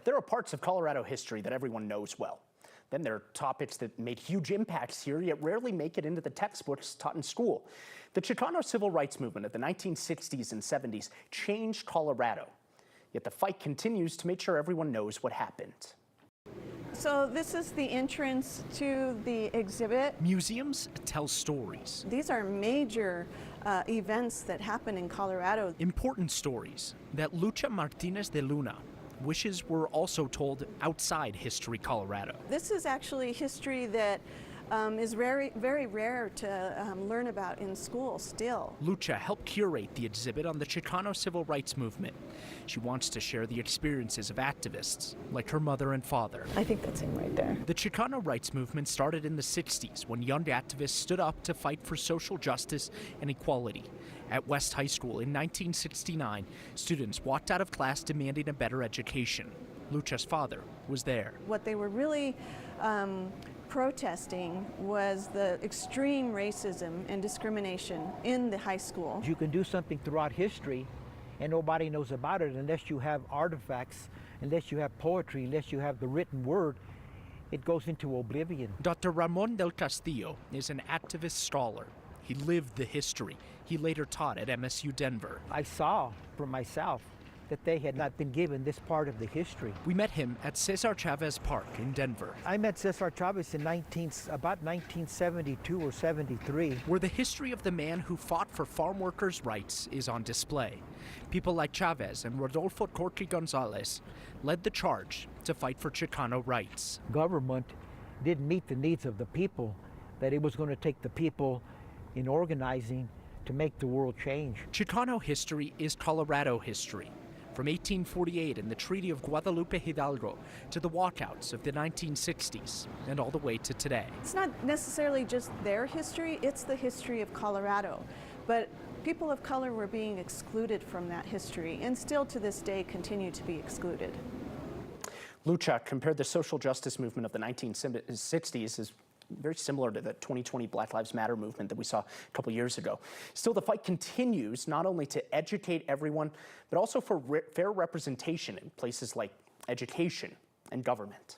There are parts of Colorado history that everyone knows well. Then there are topics that made huge impacts here, yet rarely make it into the textbooks taught in school. The Chicano Civil Rights Movement of the 1960s and 70s changed Colorado. Yet the fight continues to make sure everyone knows what happened. So this is the entrance to the exhibit. Museums tell stories. These are major events that happen in Colorado. Important stories that Lucha Martinez de Luna wishes were also told outside History Colorado. This is actually history that is very, very rare to learn about in school still. Lucha helped curate the exhibit on the Chicano Civil Rights Movement. She wants to share the experiences of activists like her mother and father. I think that's him right there. The Chicano Rights Movement started in the 60s when young activists stood up to fight for social justice and equality. At West High School in 1969, students walked out of class demanding a better education. Lucha's father was there. What they were really protesting was the extreme racism and discrimination in the high school. You can do something throughout history and nobody knows about it unless you have artifacts, unless you have poetry, unless you have the written word. It goes into oblivion. Dr. Ramon del Castillo is an activist scholar. He lived the history. He later taught at MSU Denver. I saw for myself that they had not been given this part of the history. We met him at Cesar Chavez Park in Denver. I met Cesar Chavez in about 1972 or 73. Where the history of the man who fought for farm workers' rights is on display. People like Chavez and Rodolfo Corti Gonzalez led the charge to fight for Chicano rights. Government didn't meet the needs of the people, that it was going to take the people in organizing to make the world change. Chicano history is Colorado history. From 1848 and the Treaty of Guadalupe Hidalgo to the walkouts of the 1960s and all the way to today. It's not necessarily just their history, it's the history of Colorado. But people of color were being excluded from that history and still to this day continue to be excluded. Lucha compared the social justice movement of the 1960s as very similar to the 2020 Black Lives Matter movement that we saw a couple years ago. Still, the fight continues not only to educate everyone, but also for fair representation in places like education and government.